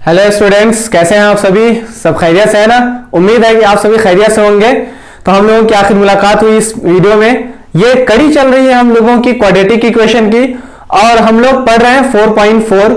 Hello students, कैसे हैं आप सभी? सब खैरियत से है ना? उम्मीद है कि आप सभी खैरियत से होंगे। तो हम लोगों की आखिर मुलाकात हुई इस वीडियो में। ये कड़ी चल रही है हम लोगों की क्वाड्रेटिक इक्वेशन की, और हम लोग पढ़ रहे हैं 4.4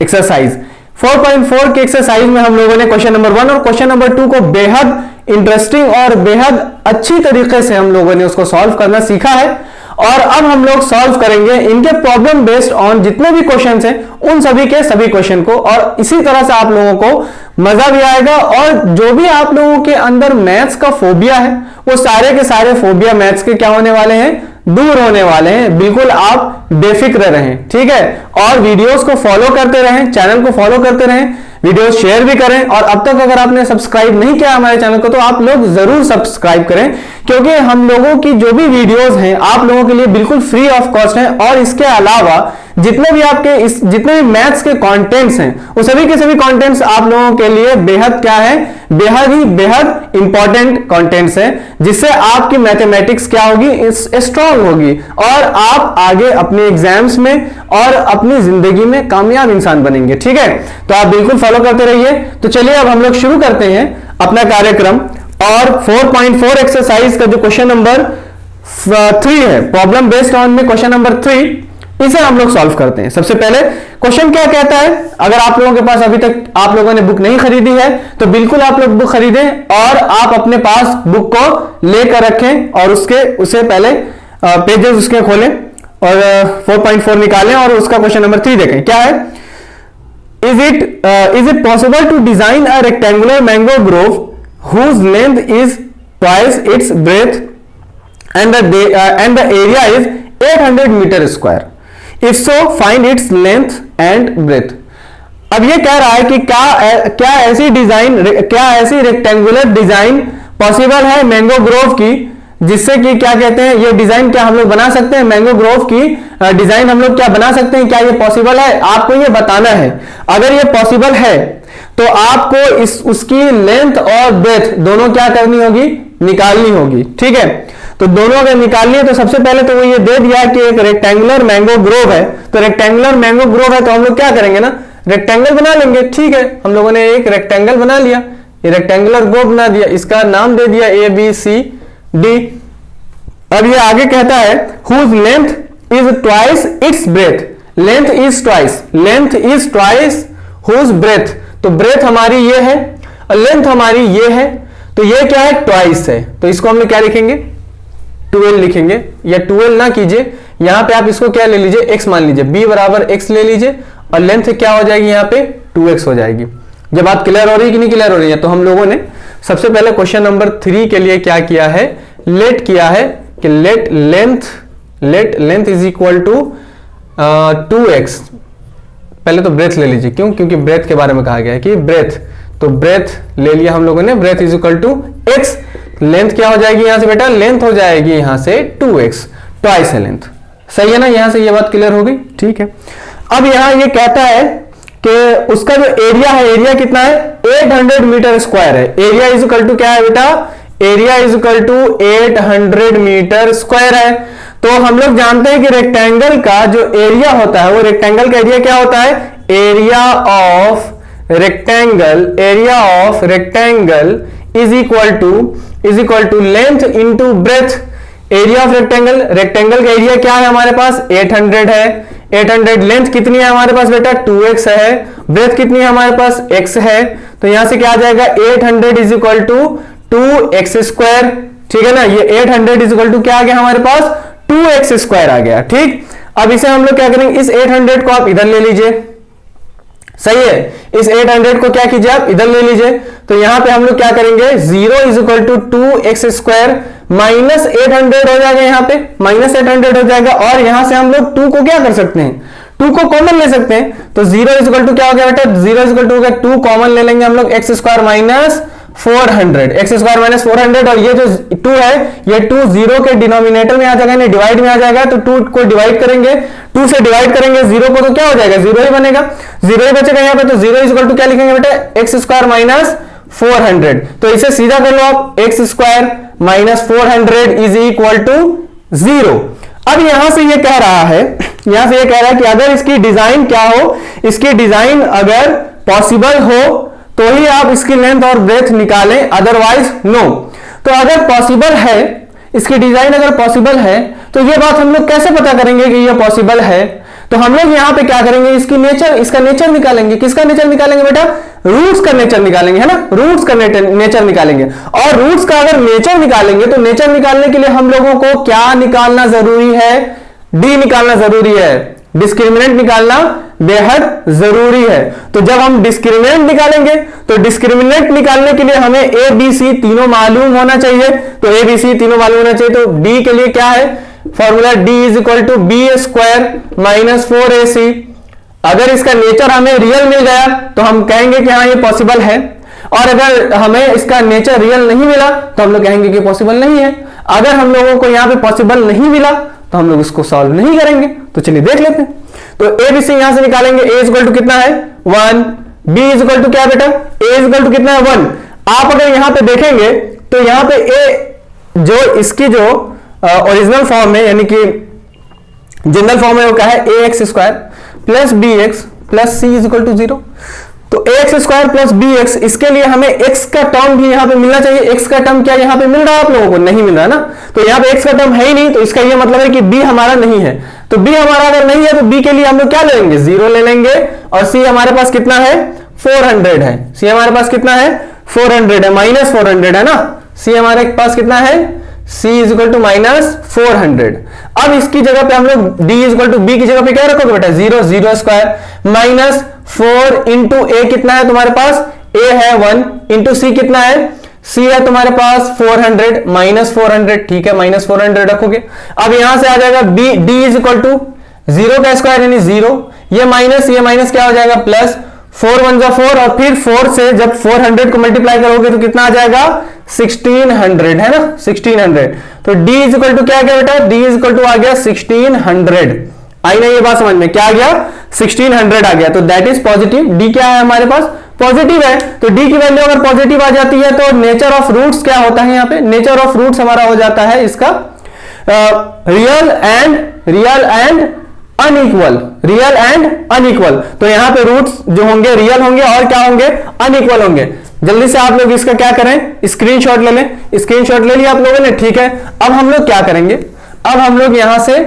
एक्सरसाइज। 4.4 के एक्सरसाइज में हम लोगों ने क्वेश्चन नंबर 1 और क्वेश्चन नंबर 2 को बेहद इंटरेस्टिंग और बेहद अच्छी तरीके से हम लोगों ने उसको सॉल्व करना सीखा है। और अब हम लोग सॉल्व करेंगे इनके प्रॉब्लम बेस्ड ऑन जितने भी क्वेश्चंस हैं उन सभी के सभी क्वेश्चन को, और इसी तरह से आप लोगों को मजा भी आएगा। और जो भी आप लोगों के अंदर मैथ्स का फोबिया है वो सारे के सारे फोबिया मैथ्स के क्या होने वाले हैं, दूर होने वाले हैं। बिल्कुल आप बेफिक्र रहें, ठीक है? और वीडियोस को फॉलो करते रहें, चैनल को फॉलो करते रहें, वीडियो शेयर भी करें। और अब तक अगर आपने सब्सक्राइब नहीं किया हमारे चैनल को तो आप लोग जरूर सब्सक्राइब करें, क्योंकि हम लोगों की जो भी वीडियोस हैं आप लोगों के लिए बिल्कुल फ्री ऑफ कॉस्ट है। और इसके अलावा जितने भी आपके जितने भी मैथ्स के कंटेंट्स हैं वो सभी के सभी कंटेंट्स आप लोगों के लिए बेहद क्या है, बेहद इंपॉर्टेंट कंटेंट्स हैं, जिससे आपकी मैथमेटिक्स क्या होगी, स्ट्रांग होगी और आप आगे अपने एग्जाम्स में और अपनी जिंदगी में कामयाब इंसान बनेंगे। ठीक है, तो आप बिल्कुल फॉलो करते रहिए। तो चलिए अब हम लोग शुरू करते हैं अपना कार्यक्रम। और 4.4 एक्सरसाइज का जो क्वेश्चन नंबर 3 है, प्रॉब्लम बेस्ड ऑन में क्वेश्चन नंबर 3, इसे हम लोग सॉल्व करते हैं। सबसे पहले क्वेश्चन क्या कहता है, अगर आप लोगों के पास अभी तक आप लोगों ने बुक नहीं खरीदी है तो बिल्कुल आप लोग बुक खरीदें और आप अपने पास बुक को लेकर रखें और उसे पहले पेजेस उसके खोलें और 4.4 निकालें और उसका क्वेश्चन नंबर 3 देखें। क्या है? Is it possible to design a rectangular mango grove whose length is twice its breadth and the area is 800 meter square. If so, find its length and breadth. अब ये कह रहा है कि क्या ऐसी रेक्टेंगुलर डिजाइन पॉसिबल है mango Grove की, जिससे कि क्या कहते हैं, ये डिजाइन क्या हम लोग बना सकते हैं, मैंगो ग्रोव की डिजाइन हम लोग क्या बना सकते हैं, क्या ये पॉसिबल है? आपको ये बताना है। अगर ये पॉसिबल है तो आपको उसकी लेंथ और ब्रेथ दोनों क्या करनी होगी, निकालनी होगी। ठीक है, तो दोनों अगर निकालनी है तो सबसे पहले तो वो ये दे दिया कि एक रेक्टेंगुलर मैंगो ग्रोव है। तो रेक्टेंगुलर मैंगो ग्रोव है तो हम लोग क्या करेंगे ना, रेक्टेंगल बना लेंगे। ठीक है, हम लोगों ने एक रेक्टेंगल बना लिया, ये रेक्टेंगुलर ग्रोव बना दिया, इसका नाम दे दिया ABCD। अब ये आगे कहता है whose length is twice its breadth, length is twice whose breadth, तो ब्रेथ हमारी ये है और लेंथ हमारी ये है, तो ये क्या है, ट्वाइस है। तो इसको हम लोग क्या लिखेंगे, 12 लिखेंगे, या 12 ना कीजिए, यहां पे आप इसको क्या ले लीजिए, x मान लीजिए, b बराबर x ले लीजिए और लेंथ क्या हो जाएगी, यहां पे 2x हो जाएगी। जब बात क्लियर हो रही है कि नहीं क्लियर हो रही है? तो हम लोगों ने सबसे पहले क्वेश्चन नंबर 3 के लिए क्या किया है, लेट किया है कि let length is equal to 2x। पहले तो ब्रेथ ले लीजिए, क्योंकि ब्रेथ के बारे में कहा गया है कि ब्रेथ, तो ब्रेथ ले लिया हम लोगों ने, breadth is equal to x। Length क्या हो जाएगी यहां से बेटा, लेंथ हो जाएगी यहां से 2x, ट्वाइस है लेंथ। सही है ना? यहां से ये बात क्लियर हो गई। ठीक है, अब यहां ये कहता है कि उसका जो एरिया है, एरिया कितना है, 800 मीटर स्क्वायर है। एरिया इज इक्वल टू क्या है बेटा, area is equal to 800 metre square है। तो हम लोग जानते हैं कि रेक्टेंगल का जो एरिया होता है, वो रेक्टेंगल का एरिया क्या होता है, area of rectangle is equal to length into breadth. Area of rectangle का एरिया क्या है हमारे पास, 800 है। 800 लेंथ कितनी है हमारे पास बेटा, 2x है। ब्रेथ कितनी है हमारे पास, x है। तो यहां से क्या आ जाएगा, 800 is equal to 2x square. ठीक है ना, ये 800 इज इक्वल टू क्या आ गया हमारे पास, 2x स्क्वायर आ गया। ठीक, अब इसे हम लोग क्या करेंगे, इस 800 को आप इधर ले लीजिए। सही है, इस 800 को क्या कीजिए, आप इधर ले लीजिए। तो यहां पे हम लोग क्या करेंगे, 0 is equal to 2x square minus 800 हो जाएगा, यहां पे माइनस 800 हो जाएगा। और यहां से हम लोग 2 को क्या कर सकते हैं, 2 को कॉमन ले सकते हैं। तो 0 इज इक्वल टू क्या हो गया बेटा, 0 इज इक्वल टू हो गया 2 कॉमन ले लेंगे हम लोग, x square minus 400, x square minus 400। और ये जो 2 है, ये 2 0 के डिनोमिनेटर में आ जाएगा, नहीं डिवाइड में आ जाएगा। तो 2 को डिवाइड करेंगे, 2 से डिवाइड करेंगे 0 को, तो क्या हो जाएगा, 0 ही बनेगा, 0 ही बचेगा यहाँ पे। तो 0 इज इक्वल टू क्या लिखेंगे बेटा, x स्क्वायर माइनस 400। तो इसे सीधा कर लो आप, x square minus 400 is equal to 0। अब यहां से ये कह रहा है कि अगर इसकी डिजाइन क्या हो, इसकी डिजाइन अगर पॉसिबल हो तो ही आप इसकी लेंथ और ब्रेथ निकालें, अदरवाइज नो। तो अगर पॉसिबल है, इसकी डिजाइन अगर पॉसिबल है, तो ये बात हम लोग कैसे पता करेंगे कि ये पॉसिबल है? तो हम लोग यहां पे क्या करेंगे, इसका नेचर निकालेंगे। किसका नेचर निकालेंगे बेटा? रूट्स का नेचर निकालेंगे, है ना, रूट्स का नेचर निकालेंगे। और रूट्स का अगर नेचर निकालेंगे तो नेचर निकालने के लिए हम लोगों को क्या निकालना जरूरी है? डी निकालना जरूरी है, डिस्क्रिमिनेंट निकालना बेहद जरूरी है। तो जब हम डिस्क्रिमिनेंट निकालेंगे तो डिस्क्रिमिनेंट निकालने के लिए हमें ए बी सी तीनों मालूम होना चाहिए। तो ए बी सी तीनों मालूम होना चाहिए। तो डी के लिए क्या है formula? D is equal to B square minus 4ac। अगर इसका नेचर हमें रियल मिल गया तो हम कहेंगे कि हाँ ये पॉसिबल है, और अगर हमें इसका नेचर रियल नहीं मिला तो हम लोग कहेंगे कि पॉसिबल नहीं है। अगर हम लोगों को यहाँ पे पॉसिबल नहीं मिला तो हम लोग इसको सॉल्व नहीं करेंगे। तो चलिए देख लेते हैं। तो ए बी सी यहां से निकालेंगे। ए इक्वल टू कितना है? 1। बी इक्वल टू क्या बेटा? ए इक्वल टू कितना है? 1। आप अगर यहां पे देखेंगे तो यहां पे ए जो इसकी जो ओरिजिनल फॉर्म है, यानी कि जनरल फॉर्म है, वो क्या है? A X square plus B X plus C is equal to 0। तो A X square plus B X, इसके लिए हमें एक्स का टर्म भी यहां पे मिलना चाहिए। एक्स का टर्म क्या यहां पे मिल रहा है आप लोगों को? नहीं मिल रहा ना। तो यहां पे एक्स का टर्म है ही नहीं, तो इसका ये मतलब है कि बी हमारा नहीं है। तो बी हमारा अगर नहीं है तो बी के लिए हम लोग क्या ले लेंगे? 0 ले लेंगे। और सी हमारे पास कितना है? 400 है। सी हमारे पास कितना है? 400 है, माइनस 400 है ना। सी हमारे पास कितना है? c is equal to minus 400। अब इसकी जगह पे हम लोग d is equal to B की जगह पे क्या रखोगे बेटा? 0 0 स्क्वायर माइनस 4 इंटू ए कितना है तुम्हारे पास? a है 1 इंटू सी कितना है? c है तुम्हारे पास 400 माइनस 400। ठीक है, माइनस 400 रखोगे। अब यहां से आ जाएगा b d is equal to 0 का स्क्वायर यानी 0, ये माइनस क्या हो जाएगा? प्लस 4 1 जा 4, और फिर 4 से जब 400 को मल्टीप्लाई करोगे तो कितना आ जाएगा? 1600 है ना, 1600। तो d इज इक्वल टू क्या आ गया बेटा? d इज इक्वल टू आ गया 1600। आई ना ये बात समझ में? क्या आ गया? 1600 आ गया। तो दैट इज पॉजिटिव। d क्या है हमारे पास? पॉजिटिव है। तो d की वैल्यू अगर पॉजिटिव आ जाती है तो नेचर ऑफ रूट्स क्या होता है? यहाँ पे नेचर ऑफ रूट्स हमारा हो जाता है इसका real and unequal. Real and unequal. तो यहां पे रूट्स जो होंगे रियल होंगे और क्या होंगे? अनइक्वल होंगे। जल्दी से आप लोग इसका क्या करें? स्क्रीनशॉट ले लें। स्क्रीनशॉट ले लिया आप लोगों ने? ठीक है। अब हम लोग क्या करेंगे? अब हम लोग यहां से,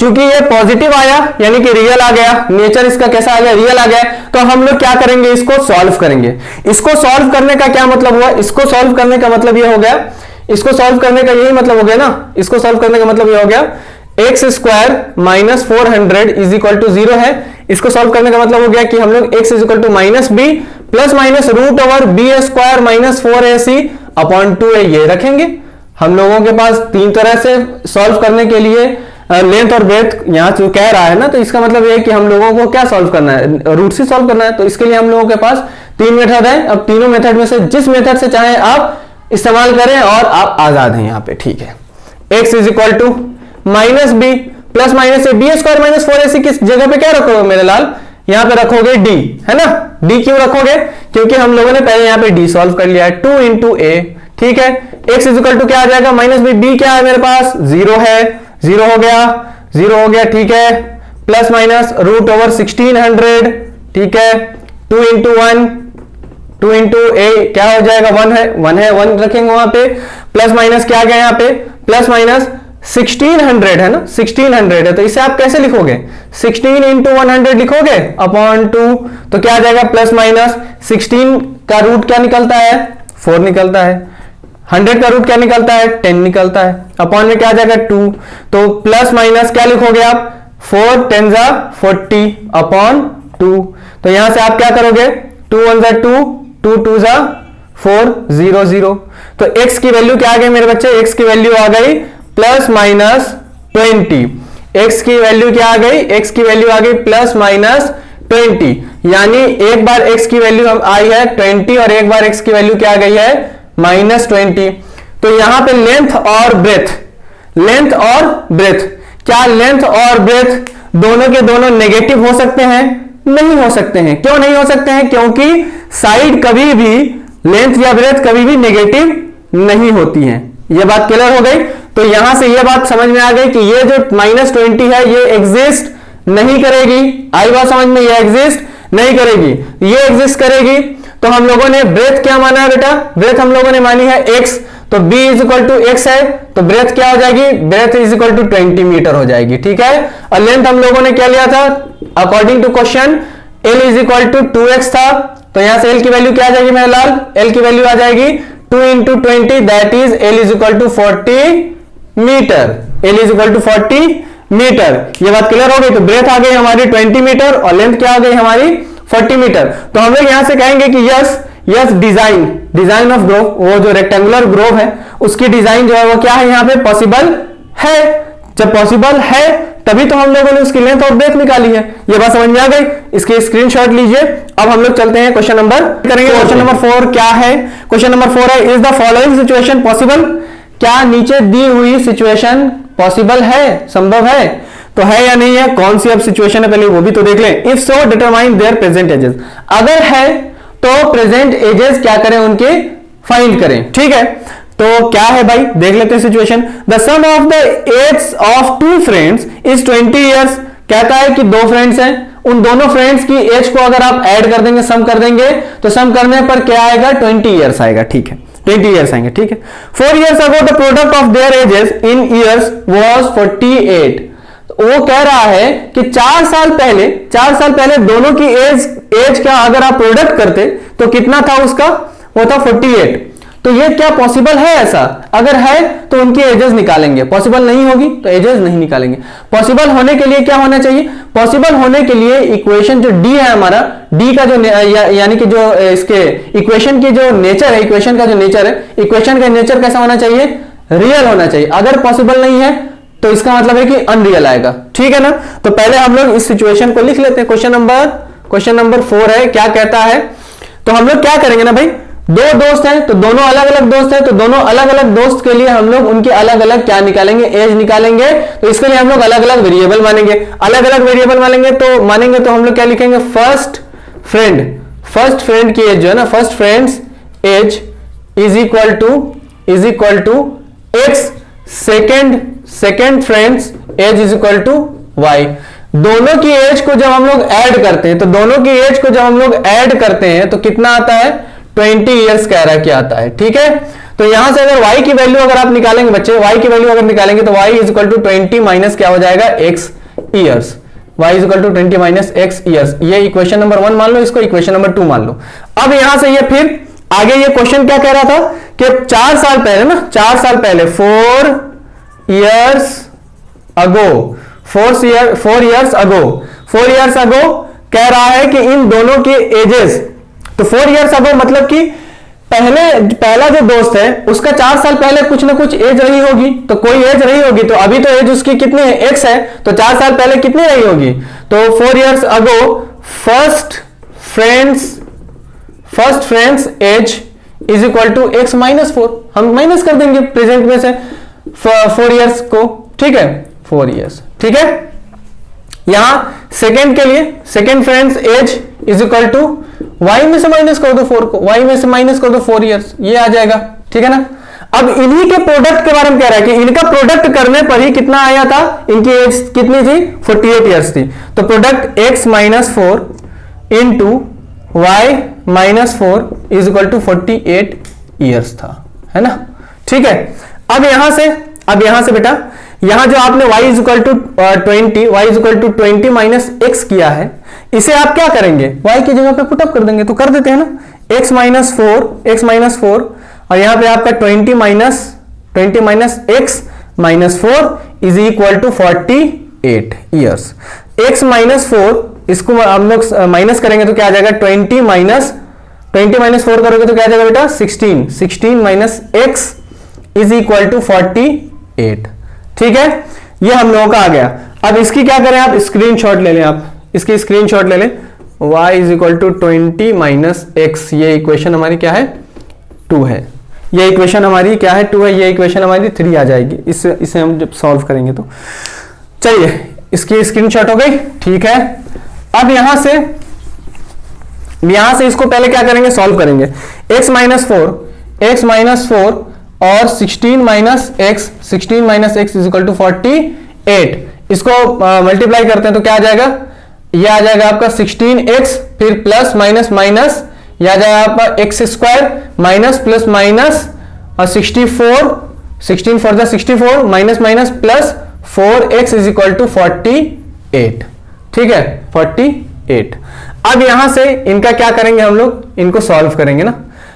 चूंकि ये पॉजिटिव आया यानी कि रियल आ गया, नेचर इसका कैसा आ गया? रियल आ गया। तो हम लोग क्या करेंगे? इसको सॉल्व करेंगे। इसको सॉल्व करने का क्या मतलब हुआ? इसको सॉल्व करने का मतलब ये हो गया, इसको सॉल्व करने का यही मतलब हो गया ना। इसको सॉल्व करने का मतलब ये हो गया X square minus 400 is equal to 0 है। इसको सॉल्व करने का मतलब हो गया कि हम लोग x is equal to minus B plus minus root over B square minus 4ac upon 2a ये रखेंगे। हम लोगों के पास तीन तरह से सॉल्व करने के लिए लेंथ और ब्रेथ यहाँ जो कह रहा है ना, तो इसका मतलब ये है कि हम लोगों को क्या सॉल्व करना है? रूट से सॉल्व करना है। तो इसके लिए हम लोगों के पास तीन मेथड है। अब तीनों मेथड में से जिस मेथड से चाहे आप इस्तेमाल करें और आप आजाद हैं यहाँ पे। ठीक है, x is equal to minus B plus minus A B square minus 4ac किस जगह पे क्या रखोगे मेरे लाल? यहां पे रखोगे d, है ना। d क्यों रखोगे? क्योंकि हम लोगों ने पहले यहां पे d सॉल्व कर लिया है, 2 इंटू ए। ठीक है, x इज इक्वल टू क्या आ जाएगा? Minus B. b क्या है मेरे पास? 0 है, 0 हो गया, 0 हो गया। ठीक है, प्लस माइनस रूट ओवर 1600। ठीक है, 2 इंटू 1, 2 इंटू ए क्या हो जाएगा? 1 है, 1 रखेंगे वहां पे। प्लस माइनस क्या आ गया यहाँ पे? प्लस माइनस 1600 है ना, 1600 है। तो इसे आप कैसे लिखोगे? 16 इंटू 100 लिखोगे अपॉन 2। तो क्या आ जाएगा? प्लस माइनस 16 का रूट क्या निकलता है? 4 निकलता है। 100 का रूट क्या निकलता है? 10 निकलता है। अपॉन में क्या आ जाएगा? 2। तो प्लस माइनस क्या लिखोगे आप? 4 10 जा 40 अपॉन 2। तो यहां से आप क्या करोगे? 2 1 जा 2, 2 2 जा 4, 0 0। तो x की वैल्यू क्या आ गई मेरे बच्चे? x की वैल्यू आ गई प्लस माइनस 20। x की वैल्यू क्या आ गई? x की वैल्यू आ गई प्लस माइनस 20। यानी एक बार x की वैल्यू आई है 20 और एक बार x की वैल्यू क्या आ गई है? माइनस 20। तो यहां पे लेंथ और ब्रेथ, क्या लेंथ और ब्रेथ दोनों के दोनों नेगेटिव हो सकते हैं? नहीं हो सकते हैं। क्यों नहीं हो सकते हैं? क्योंकि साइड कभी भी, लेंथ या ब्रेथ कभी भी नेगेटिव नहीं होती है। यह बात क्लियर हो गई। तो यहां से यह बात समझ में आ गई कि ये जो माइनस 20 है ये एग्जिस्ट नहीं करेगी। आई बात समझ में? ये एग्जिस्ट नहीं करेगी, ये एग्जिस्ट करेगी। तो हम लोगों ने ब्रेथ क्या माना है बेटा, ब्रेथ हम लोगों ने मानी है x, तो b is equal to x है, तो ब्रेथ क्या हो जाएगी, breadth is equal to 20 metre हो जाएगी, ठीक है। और लेंथ हम लोगों ने क्या लिया था, according to question l is equal to 2x था, तो यहां से l की वैल्यू क्या आ जाएगी मेरे लाल, l की वैल्यू आ जाएगी 2 into 20, that is l is equal to 40 metre, l is equal to 40 metre. ये बात क्लियर हो गई। तो ब्रेथ आ गई हमारी 20 मीटर और लेंथ क्या आ गई हमारी 40 मीटर। तो हम लोग यहां से कहेंगे कि यस डिजाइन ऑफ ग्रोव, वो जो रेक्टेंगुलर ग्रोव है उसकी डिजाइन जो है वो क्या है यहाँ पे पॉसिबल है। जब पॉसिबल है तभी तो हम लोगों ने उसकी लेंथ और ब्रेथ निकाली है। ये बात समझ में आ गई, इसके स्क्रीनशॉट लीजिए। अब हम लोग चलते हैं क्वेश्चन नंबर करेंगे। क्वेश्चन नंबर 4 क्या है, क्वेश्चन नंबर 4 है, is the following situation possible, क्या नीचे दी हुई सिचुएशन पॉसिबल है, संभव है, तो है या नहीं है, कौन सी अब सिचुएशन है पहले वो भी तो देख लें। If so determine there present ages, अगर है तो प्रेजेंट एजेस क्या करें उनके फाइंड करें, ठीक है। तो क्या है भाई देख लेते हैं situation. The sum of the age of two friends is 20 years, कहता है कि दो फ्रेंड्स हैं, उन दोनों फ्रेंड्स की एज को अगर आप ऐड कर देंगे, सम कर देंगे, तो सम करने पर क्या आएगा 20 ईयर्स आएगा, ठीक है 20 ईयर्स आएंगे, ठीक है। 4 years ago the product of their ages in years was 48, वो कह रहा है कि 4 साल पहले दोनों की एज क्या अगर आप प्रोडक्ट करते तो कितना था उसका, वो था 48। तो ये क्या पॉसिबल है ऐसा, अगर है तो उनकी एजेस निकालेंगे, पॉसिबल नहीं होगी तो एजेस नहीं निकालेंगे। पॉसिबल होने के लिए क्या होना चाहिए, पॉसिबल होने के लिए इक्वेशन जो डी है हमारा, डी का जो यानी कि जो इसके इक्वेशन की जो नेचर है, इक्वेशन का जो नेचर है, इक्वेशन का नेचर कैसा होना चाहिए, रियल होना चाहिए। अगर पॉसिबल नहीं है तो इसका मतलब है कि अनरियल आएगा, ठीक है ना। तो पहले हम लोग इस सिचुएशन को लिख लेते हैं। क्वेश्चन नंबर 4 है, क्या कहता है, तो हम लोग क्या करेंगे ना भाई, दो दोस्त हैं तो दोनों अलग अलग दोस्त हैं, तो दोनों अलग अलग दोस्त के लिए हम लोग उनके अलग अलग क्या निकालेंगे, एज निकालेंगे। तो इसके लिए हम लोग अलग अलग वेरिएबल मानेंगे, अलग अलग वेरिएबल मानेंगे तो हम लोग क्या लिखेंगे, फर्स्ट फ्रेंड की एज जो है ना, first friend's age is equal to X, second friend's age is equal to Y. दोनों की एज को जब हम लोग ऐड करते हैं तो कितना आता है, 20 ईयर्स कह रहा है क्या आता है, ठीक है। तो यहां से अगर y की वैल्यू अगर आप निकालेंगे बच्चे, y की वैल्यू अगर निकालेंगे तो y is equal to 20 minus क्या हो जाएगा, x years, y is equal to 20 minus x years. ये इक्वेशन नंबर 1 मान लो, इसको इक्वेशन नंबर 2 मान लो। अब यहां से ये फिर आगे ये क्वेश्चन क्या कह रहा था कि 4 साल पहले ना, 4 साल पहले 4 years ago कह रहा है कि इन दोनों के एजेस, तो 4 years ago मतलब कि पहला जो दोस्त है उसका 4 साल पहले कुछ ना कुछ एज रही होगी, तो कोई एज रही होगी, तो अभी तो एज उसकी कितनी है, x है, तो 4 साल पहले कितनी रही होगी, तो 4 years ago first friend's age is equal to x minus 4, हम माइनस कर देंगे प्रेजेंट में से 4 years को, ठीक है 4 years, ठीक है। यहां सेकेंड के लिए second friend's age is equal to y में से माइनस कर दो 4 को, y में से माइनस कर दो 4 years, ये आ जाएगा, ठीक है ना। अब इन्हीं के प्रोडक्ट के बारे में कह रहा है कि इनका प्रोडक्ट करने पर ही कितना आया था, इनकी एज कितनी थी, 48 years थी। तो product x minus 4 into y minus 4 is equal to 48 years था, है ना, ठीक है। अब यहां से बेटा, यहां जो आपने y is equal to 20 minus x किया है, इसे आप क्या करेंगे, y की जगह पे पुटअप कर देंगे, तो कर देते हैं ना, x माइनस 4 और यहां पे आपका 20 minus x minus 4 is equal to 48 years। x minus 4 इसको हम लोग माइनस करेंगे तो क्या आ जाएगा, 20 माइनस 4 करोगे तो क्या आ जाएगा बेटा, 16 minus x is equal to 48, ठीक है। ये हम लोगों का आ गया। अब इसकी क्या करें, आप स्क्रीनशॉट ले लें, आप इसकी स्क्रीनशॉट ले लें, y is equal to 20 minus x, ये इक्वेशन हमारी क्या है, 2 है, ये इक्वेशन हमारी क्या है, 2 है, ये इक्वेशन हमारी 3 आ जाएगी। इसे हम जब सॉल्व करेंगे तो चलिए इसकी स्क्रीनशॉट हो गई, ठीक है। अब यहां से इसको पहले क्या करेंगे, सॉल्व करेंगे। x माइनस 4 और 16 minus x is equal to 48, इसको मल्टीप्लाई करते हैं तो क्या आ जाएगा, ये आ जाएगा आपका 16x, फिर प्लस माइनस माइनस, ये आ जाएगा आपका X square minus plus minus और 64, 16 4 जा 64 minus minus plus 4x is equal to 48। ठीक है, 48। अब यहां से इनका क्या करेंगे हम लोग, इनको सॉल्व करेंगे ना।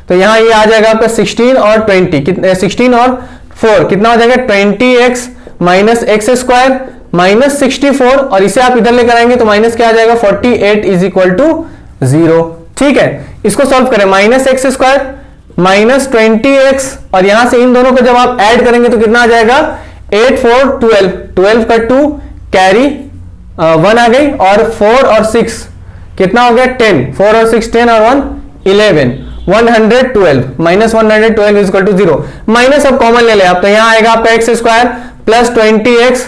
तो यहां ये आ जाएगा आपका 16 और 20 कितने, 16 और 4 कितना हो जाएगा 20x minus x square minus 64, और इसे आप इधर लेकर आएंगे तो माइनस क्या आ जाएगा 48 इज इक्वल टू 0। ठीक है, इसको सॉल्व करें, minus x square minus 20x, और यहां से इन दोनों को जब आप ऐड करेंगे तो कितना आ जाएगा 8 4 12, 12 का 2 कैरी 1 आ गई, और 4 और 6 कितना हो गया 10, 4 और 6 10 और 1 11, 112 minus 112 is equal to 0। Minus अब कॉमन ले ले आप, तो यहां आएगा आपका एक्स स्क्वायर प्लस 20x,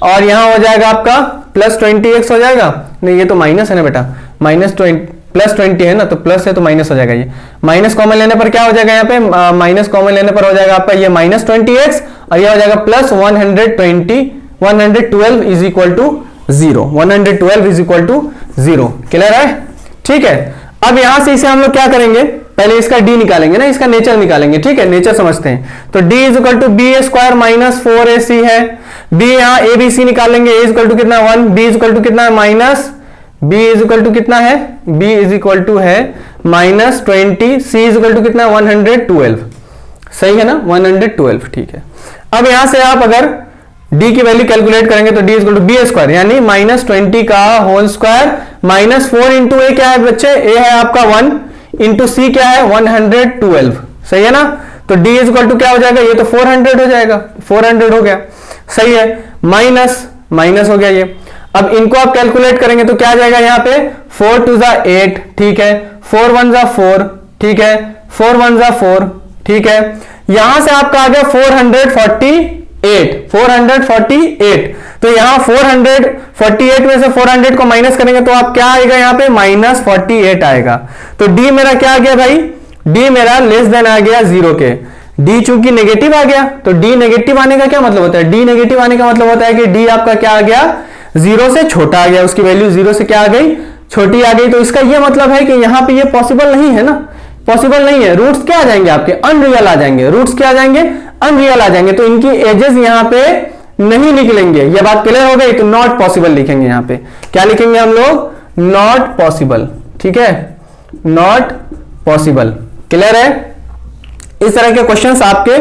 और यहां हो जाएगा आपका प्लस 20x हो जाएगा, नहीं ये तो माइनस है ना बेटा, माइनस 20 प्लस 20 है ना, तो प्लस है तो माइनस हो जाएगा। ये माइनस कॉमन लेने पर क्या हो जाएगा, यहाँ पे माइनस कॉमन लेने पर हो जाएगा आपका ये माइनस 20x, और ये हो जाएगा plus 112 is equal to 0, 112 is equal to 0। Clear है? ठीक है, अब यहां से इसे हम लोग क्या करेंगे, पहले इसका d निकालेंगे ना, इसका नेचर निकालेंगे। ठीक है, नेचर समझते हैं, तो d is equal to B square minus 4ac है, b यहां a b c निकालेंगे, a इज इक्वल टू कितना 1, b इज इक्वल टू कितना minus, b is equal to कितना है, b इज इक्वल टू है minus 20, c is equal to कितना 112, सही है ना 112। ठीक है, अब यहां से आप अगर d की वैल्यू कैलकुलेट करेंगे तो d is equal to B square यानी माइनस 20 का whole square minus 4 into A क्या है बच्चे, a है आपका 1 इंटू सी क्या है 112, सही है ना। तो d इज इक्वल टू क्या हो जाएगा, ये तो 400 हो जाएगा, 400 हो गया, सही है, माइनस माइनस हो गया ये। अब इनको आप कैलकुलेट करेंगे तो क्या आ जाएगा, यहाँ पे 4 2 जा 8, ठीक है, 4 1 जा 4, ठीक है, 4 1 जा 4, ठीक है, यहां से आपका आ गया 448, तो यहां 448 में से 400 को माइनस करेंगे तो आप क्या आएगा, यहाँ पे माइनस 48 आएगा। तो d मेरा क्या आ गया भाई, d मेरा लेस देन आ गया 0 के, d चूंकि नेगेटिव आ गया, तो d नेगेटिव आने का क्या मतलब होता है, d नेगेटिव आने का मतलब होता है कि d आपका क्या आ गया 0 से छोटा आ गया, उसकी वैल्यू 0 से क्या आ गई, छोटी आ गई। तो इसका यह मतलब है कि यहां पे ये पॉसिबल नहीं है ना, पॉसिबल नहीं है, रूट्स क्या आ जाएंगे आपके अनरियल आ जाएंगे, रूट्स क्या आ जाएंगे अनरियल आ जाएंगे, तो इनकी एजेस यहां पे नहीं निकलेंगे। ये बात क्लियर हो गई, तो नॉट पॉसिबल लिखेंगे, यहां पे क्या लिखेंगे हम लोग, नॉट पॉसिबल। ठीक है, नॉट पॉसिबल, क्लियर है। इस तरह के क्वेश्चंस आपके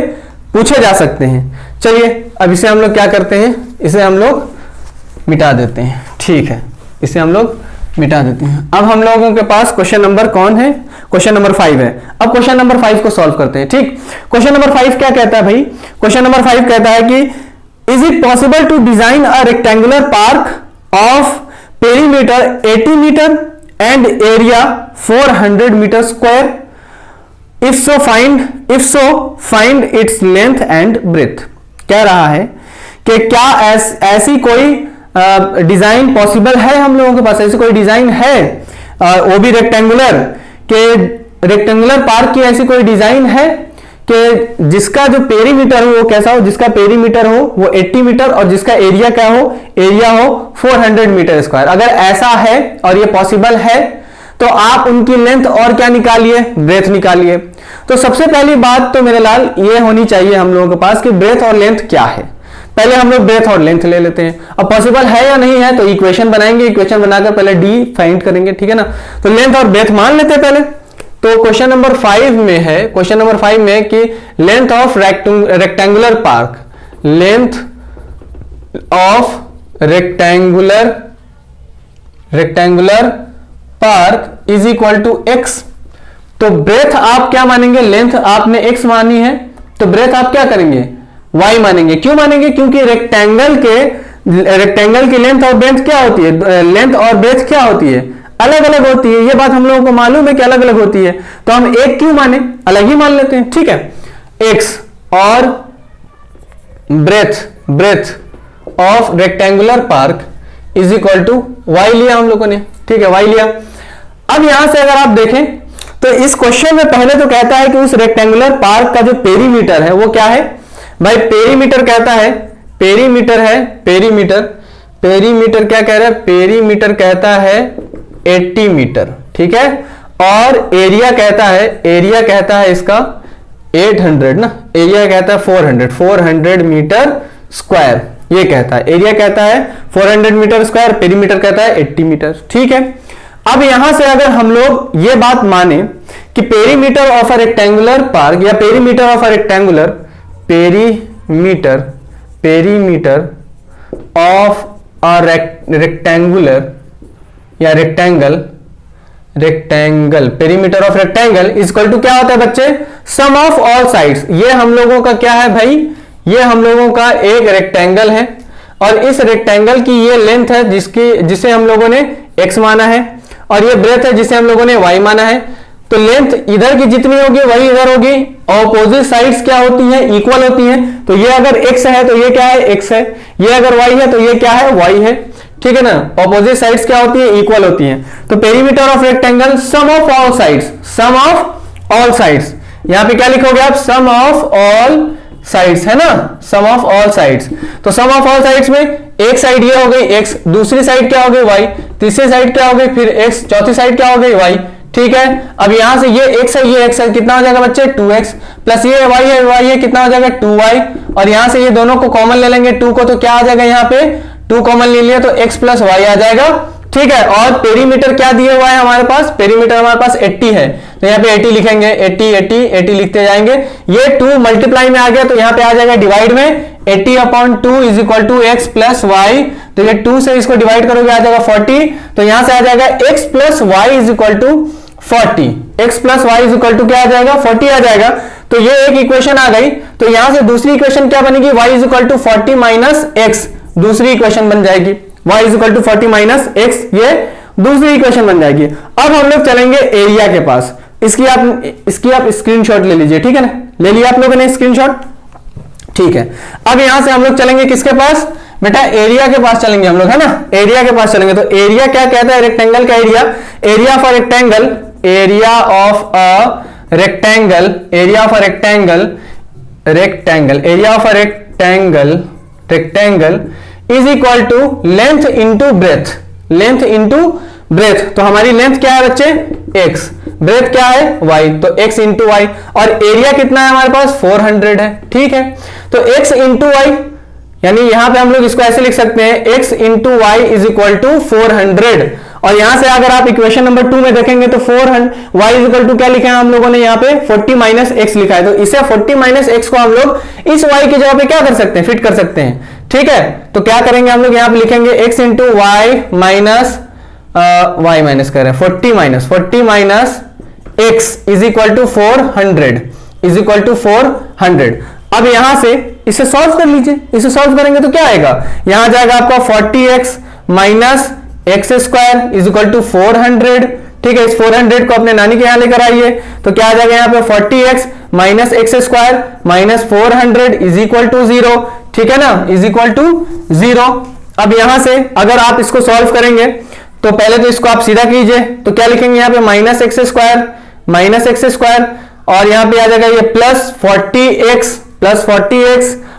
पूछे जा सकते हैं। चलिए अब इसे हम लोग क्या करते हैं, इसे हम लोग मिटा देते हैं। ठीक है, इसे हम लोग मिटा देते हैं। अब हम लोगों के पास क्वेश्चन नंबर कौन है, क्वेश्चन नंबर 5 है। अब क्वेश्चन नंबर 5 को सॉल्व करते हैं। ठीक, क्वेश्चन नंबर 5 क्या कहता है भाई, क्वेश्चन नंबर 5 कहता है कि is it possible to design a rectangular park of perimeter 80 metre and area 400 metre square, if so find its length and breadth. कह रहा है कि क्या ऐसी कोई डिजाइन पॉसिबल है, हम लोगों के पास ऐसी कोई डिजाइन है, वो भी रेक्टेंगुलर, के रेक्टेंगुलर पार्क की ऐसी कोई डिजाइन है कि जिसका जो पेरीमीटर हो वो कैसा हो, जिसका पेरीमीटर हो वो 80 मीटर और जिसका एरिया क्या हो, एरिया हो 400 मीटर स्क्वायर। अगर ऐसा है और ये पॉसिबल है तो आप उनकी लेंथ और क्या निकालिए, ब्रेथ निकालिए। तो सबसे पहली बात तो मेरे लाल ये होनी चाहिए हम लोगों के पास कि ब्रेथ और लेंथ क्या है। पहले हम लोग ब्रेथ और लेंथ ले लेते हैं। अब पॉसिबल है या नहीं है तो इक्वेशन बनाएंगे, इक्वेशन बनाकर पहले डी फाइंड करेंगे, ठीक है ना। तो लेंथ और ब्रेथ मान लेते हैं पहले। तो क्वेश्चन नंबर 5 में है, क्वेश्चन नंबर 5 में कि length of rectangular park, length of rectangular park is equal to X. तो ब्रेथ आप क्या मानेंगे, लेंथ आपने एक्स मानी है तो ब्रेथ आप क्या करेंगे, y मानेंगे। क्यों मानेंगे, क्योंकि रेक्टेंगल की लेंथ और ब्रेथ क्या होती है, लेंथ और ब्रेथ क्या होती है, अलग अलग होती है। ये बात हम लोगों को मालूम है कि अलग अलग होती है, तो हम एक क्यों माने, अलग ही मान लेते हैं, ठीक है। x और breadth of rectangular park is equal to y लिया हम लोगों ने, ठीक है, y लिया। अब यहां से अगर आप देखें तो इस क्वेश्चन में पहले तो कहता है कि उस रेक्टेंगुलर पार्क का जो पेरीमीटर है वो क्या है भाई, पेरीमीटर कहता है, पेरीमीटर है, पेरीमीटर क्या कह रहा है, पेरीमीटर कहता है 80 मीटर, ठीक है। और एरिया कहता है इसका 800 ना, एरिया कहता है 400 मीटर स्क्वायर, ये कहता है, एरिया कहता है 400 मीटर स्क्वायर, पेरीमीटर कहता है 80 मीटर, ठीक है। अब यहां से अगर हम लोग ये बात माने कि perimeter of a rectangular park या perimeter of a rectangular, perimeter of a rectangular या rectangle, perimeter of rectangle is equal to क्या होता है बच्चे, सम ऑफ ऑल साइड्स। ये हम लोगों का क्या है भाई, ये हम लोगों का एक रेक्टेंगल है और इस रेक्टेंगल की ये लेंथ है जिसे हम लोगों ने x माना है और ये ब्रेथ है जिसे हम लोगों ने y माना है। तो लेंथ इधर की जितनी होगी वही इधर होगी, ऑपोजिट साइड्स क्या होती हैं, इक्वल होती हैं। तो ये अगर x है तो ये क्या है, x है, ये अगर y है तो ये क्या है, y है, ठीक है ना। ऑपोजिट साइड्स क्या होती है, इक्वल होती हैं। तो perimeter of rectangle sum of all sides, sum of all sides, यहां पे क्या लिखोगे आप, सम ऑफ ऑल साइड्स, है ना, सम ऑफ ऑल साइड्स। तो सम ऑफ ऑल साइड्स में एक साइड ये हो गई x, दूसरी साइड क्या हो गई y, तीसरी साइड क्या हो गई फिर x, चौथी साइड क्या हो गई y, ठीक है। अब यहां से ये x है, ये x है, कितना हो जाएगा बच्चे 2x, प्लस ये y है कितना हो जाएगा 2y, और यहां से ये दोनों को कॉमन ले लेंगे 2 को, तो क्या आ जाएगा यहाँ पे 2 कॉमन ले लिया तो x प्लस y आ जाएगा, ठीक है। और पेरीमीटर क्या दिया हुआ है हमारे पास, पेरीमीटर हमारे पास 80 है, तो यहाँ पे 80 लिखेंगे, 80 लिखते जाएंगे। ये 2 मल्टीप्लाई में आ गया तो यहाँ पे आ जाएगा डिवाइड में, 80/2 is equal to X plus Y. तो ये 2 से इसको डिवाइड करोगे आ जाएगा 40, तो यहां से आ जाएगा x plus Y is equal to 40, x plus Y is equal to क्या आ जाएगा 40 आ जाएगा। तो ये एक इक्वेशन आ गई। तो यहां से दूसरी इक्वेशन क्या बनेगी, y is equal to 40 minus X, दूसरी इक्वेशन बन जाएगी, y is equal to 40 minus X, ये दूसरी इक्वेशन बन जाएगी। अब हम लोग चलेंगे एरिया के पास, इसकी आप स्क्रीनशॉट ले लीजिए, ठीक है ना, ले लिया आप लोगों ने स्क्रीनशॉट, ठीक है। अब यहां से हम लोग चलेंगे किसके पास बेटा, एरिया के पास चलेंगे हम लोग, है ना, एरिया के पास चलेंगे। तो एरिया क्या कहता है, रेक्टेंगल का area, area of a rectangle, area of a rectangle, area of a rectangle, area of a rectangle is equal to length into breadth, length into breadth. तो हमारी लेंथ क्या है बच्चे x, ब्रेथ क्या है y, तो x into Y, और area कितना है हमारे पास 400 है, ठीक है। तो x इंटू वाई, यानी यहां पे हम लोग इसको ऐसे लिख सकते हैं x into Y is equal to 400, और यहां से अगर आप इक्वेशन नंबर 2 में देखेंगे तो 400 y इज इक्वल टू क्या लिखा है हम लोगों ने यहाँ पे 40 माइनस एक्स लिखा है। तो इसे 40 माइनस एक्स को हम लोग इस y की जगह पे क्या कर सकते हैं, फिट कर सकते हैं, ठीक है। तो क्या करेंगे हम लोग यहाँ पे लिखेंगे x into Y minus y minus कर रहे हैं 40 minus x is equal to 400, is equal to 400। अब यहां से इसे सॉल्व कर लीजिए, इसे सॉल्व करेंगे तो क्या आएगा, यहां जाएगा आपका 40x minus x square is equal to 400, ठीक है। इस 400 को अपने नानी के यहां लेकर आइए तो क्या आ जाएगा यहाँ पे 40x minus x square minus 400 is equal to 0, ठीक है ना, इज इक्वल टू 0। अब यहां से अगर आप इसको सॉल्व करेंगे तो पहले तो इसको आप सीधा कीजिए, तो क्या लिखेंगे यहाँ पे माइनस एक्स स्क्वायर, और यहाँ पे आ जाएगा ये प्लस 40x,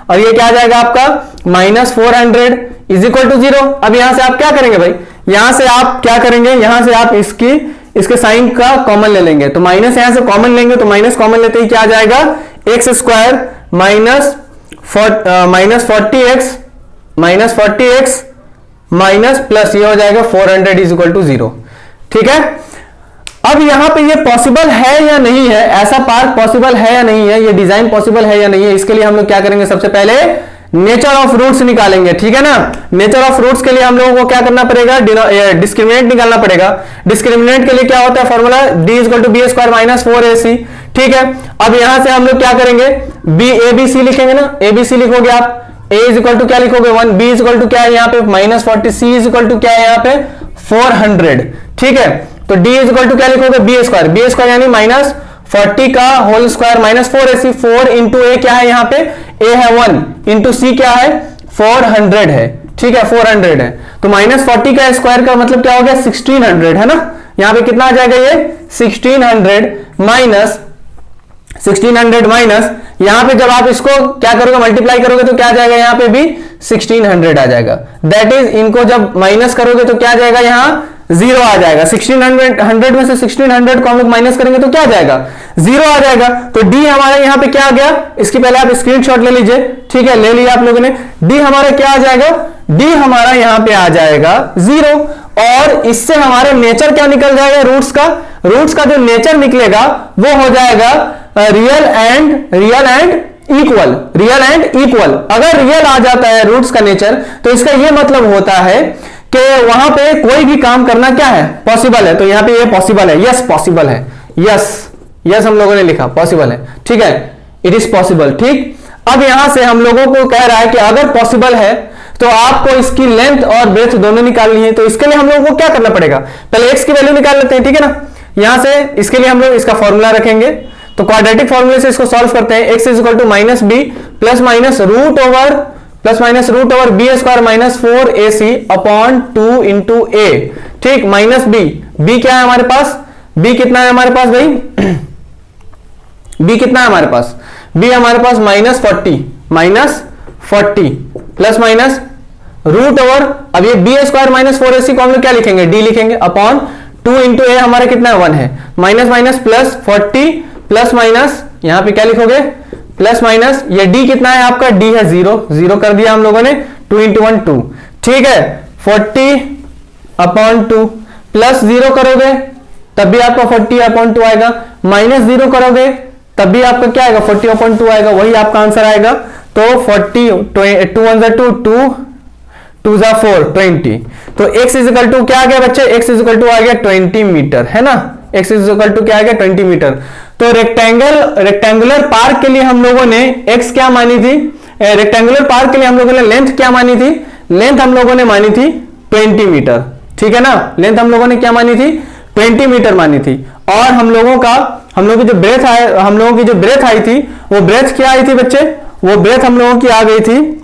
और ये क्या आ जाएगा आपका माइनस 400 इज इक्वल टू 0। अब यहां से आप क्या करेंगे भाई, यहां से आप क्या करेंगे, यहां से आप इसके साइन का कॉमन ले लेंगे, तो माइनस यहां से कॉमन लेंगे तो माइनस कॉमन लेते ही क्या आ जाएगा x square minus 40x minus plus ये हो जाएगा 400 इज इक्वल टू 0, ठीक है। अब यहां पे ये पॉसिबल है या नहीं है, ऐसा पार्क पॉसिबल है या नहीं है, ये डिजाइन पॉसिबल है या नहीं है, इसके लिए हम लोग क्या करेंगे, सबसे पहले नेचर ऑफ रूट्स निकालेंगे, ठीक है ना। नेचर ऑफ रूट्स के लिए हम लोगों को क्या करना पड़ेगा, डिस्क्रिमिनेंट निकालना पड़ेगा। डिस्क्रिमिनेंट के लिए क्या होता है formula, d equal to B square minus 4ac, ठीक है। अब यहां से हम लोग क्या करेंगे, abc लिखेंगे ना, abc लिखोगे आप, a इज इक्वल टू क्या लिखोगे 1, b इज इक्वल टू क्या है यहाँ पे minus 40, c is equal to क्या है यहाँ पे 400, ठीक है। तो d इज इक्वल टू क्या लिखोगे बी स्क्वायर यानी माइनस 40 का whole square minus 4ac, 4 into A क्या है यहाँ पे a है 1 इंटू सी क्या है 400 है, ठीक है 400 है। तो माइनस 40 का स्क्वायर का मतलब क्या हो गया 1600 है ना, यहाँ पे कितना आ जाएगा ये 1600 माइनस 1600 माइनस यहां पे जब आप इसको क्या करोगे, मल्टीप्लाई करोगे तो क्या आ जाएगा, यहां पे भी 1600 आ जाएगा। दैट इज इनको जब माइनस करोगे तो क्या आ जाएगा, यहां 0 आ जाएगा। 1600 में से 1600 को हम लोग माइनस करेंगे तो क्या आ जाएगा, 0 आ जाएगा। तो डी हमारा यहां पे क्या आ गया, इसकी पहले आप स्क्रीनशॉट ले लीजिए, ठीक है, ले लिया आप लोगों ने। डी हमारा क्या आ जाएगा, डी हमारा यहां पे आ जाएगा 0। और इससे हमारा नेचर क्या निकल जाएगा, रूट्स का जो नेचर निकलेगा वो हो जाएगा रियल एंड इक्वल। अगर रियल आ जाता है रूट्स का नेचर तो इसका ये मतलब होता है कि वहां पे कोई भी काम करना क्या है, पॉसिबल है। तो यहां पे ये पॉसिबल है, यस पॉसिबल है, यस हम लोगों ने लिखा पॉसिबल है, ठीक है, इट इज पॉसिबल। ठीक, अब यहां से हम लोगों को कह रहा है कि अगर पॉसिबल है तो आपको इसकी लेंथ और ब्रेथ दोनों निकालनी है। तो इसके लिए हम लोगों को क्या करना पड़ेगा, पहले x की वैल्यू निकाल लेते हैं, ठीक है ना। यहां से इसके लिए हम लोग इसका फॉर्मूला रखेंगे, तो क्वाड्रेटिक फॉर्मूले से इसको सॉल्व करते हैं। x is equal to minus B plus minus root over B square minus 4ac upon 2 into A. ठीक, माइनस बी क्या है हमारे पास, बी कितना है हमारे पास भाई, बी कितना है हमारे पास, बी हमारे पास minus 40 plus minus root over, अब ये बी स्क्वायर माइनस 4ac को हम लोग क्या लिखेंगे, डी लिखेंगे, अपॉन 2 इंटू ए हमारा कितना है 1 है, minus minus plus 40 plus minus यहां पे क्या लिखोगे, प्लस माइनस, ये डी कितना है आपका, डी है 0 कर दिया हम लोगों ने, 2 इंटू 1 2, ठीक है, 40 अपॉन 2 प्लस 0 करोगे तब भी आपका 40 अपॉन 2 आएगा, माइनस 0 करोगे तब भी आपका क्या आएगा, 40 अपॉन 2 आएगा, वही आपका आंसर आएगा। तो 40 2 1 जा 2 2 2 जा 4 20। तो x इज इक्वल टू क्या आ गया बच्चे, x इज इक्वल टू आ गया 20 मीटर, है ना, x इज इक्वल टू क्या आ गया 20 मीटर। तो रेक्टेंगुलर पार्क के लिए हम लोगों ने x क्या मानी थी, रेक्टेंगुलर पार्क के लिए हम लोगों ने लेंथ क्या मानी थी, लेंथ हम लोगों ने मानी थी 20 मीटर, ठीक है ना, लेंथ हम लोगों ने क्या मानी थी, 20 मीटर मानी थी। और हम लोगों की जो ब्रेथ आई थी, वो ब्रेथ क्या आई थी बच्चे, वो ब्रेथ हम लोगों की आ गई थी,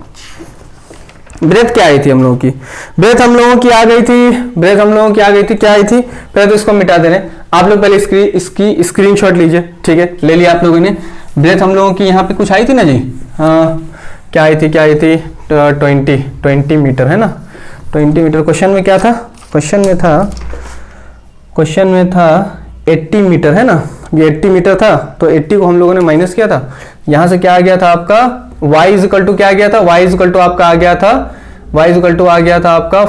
ब्रेथ क्या आई थी हम लोगों की, ब्रेथ हम लोगों की आ गई थी, क्या आई थी, पहले तो इसको मिटा देने, आप लोग पहले इसकी स्क्रीनशॉट लीजिए, ठीक है, ले लिया आप लोगों ने। ब्रेथ हम लोगों की यहाँ पे कुछ आई थी ना जी, क्या आई थी 20 मीटर, है ना, 20 मीटर। क्वेश्चन में क्या था, क्वेश्चन में था 80 मीटर, है ना, ये 80 मीटर था, तो 80 को हम लोगों ने माइनस किया था, यहां से क्या आ गया था आपका y इज इक्वल टू क्या आ गया था, y इज इक्वल टू आपका आ गया था आपका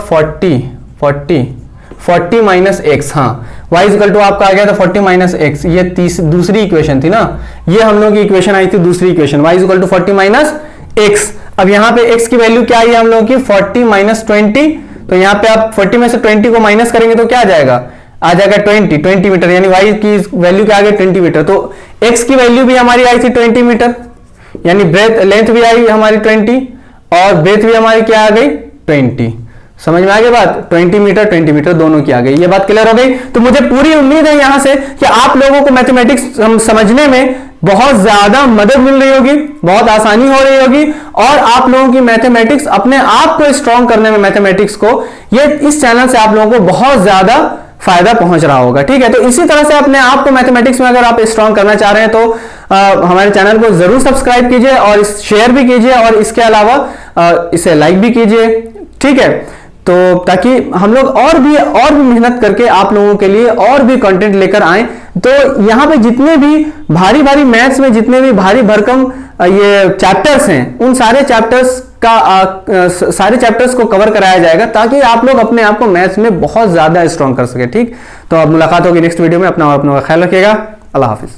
40 माइनस एक्स, हाँ, y इज इक्वल टू आपका आ गया था 40 माइनस एक्स, ये दूसरी इक्वेशन थी ना, ये हम लोग की इक्वेशन आई थी दूसरी equation, y is equal to 40 minus x. अब यहाँ पे x की वैल्यू क्या आई है हम लोगों की 40 माइनस 20, तो यहाँ पे आप 40 में से 20 को माइनस करेंगे तो क्या आ जाएगा 20 मीटर, यानी y की वैल्यू क्या आ गई 20 मीटर। तो x की वैल्यू भी हमारी आई थी 20 मीटर, यानी ब्रेथ लेंथ भी आई हमारी 20 और ब्रेथ भी हमारी क्या आ गई 20। समझ में आ गई बात, 20 मीटर दोनों की आ गई, ये बात क्लियर हो गई। तो मुझे पूरी उम्मीद है यहां से कि आप लोगों को मैथमेटिक्स समझने में बहुत ज्यादा मदद मिल रही होगी, बहुत आसानी हो रही होगी, और आप लोगों की मैथमेटिक्स अपने आप को स्ट्रॉन्ग करने में, मैथमेटिक्स को, ये इस चैनल से आप लोगों को बहुत ज्यादा फायदा पहुंच रहा होगा, ठीक है। तो इसी तरह से अपने आप को मैथमेटिक्स में अगर आप स्ट्रॉन्ग करना चाह रहे हैं तो हमारे चैनल को जरूर सब्सक्राइब कीजिए और शेयर भी कीजिए, और इसके अलावा इसे लाइक भी कीजिए, ठीक है, तो ताकि हम लोग और भी मेहनत करके आप लोगों के लिए और भी कंटेंट लेकर आए। तो यहाँ पे जितने भी भारी मैथ्स में जितने भी भारी भरकम ये चैप्टर्स हैं, उन सारे चैप्टर्स को कवर कराया जाएगा ताकि आप लोग अपने आप को मैथ्स में बहुत ज्यादा स्ट्रॉन्ग कर सके, ठीक। तो अब मुलाकात होगी नेक्स्ट वीडियो में, अपना और अपना ख्याल रखिएगा, अल्लाह हाफिज।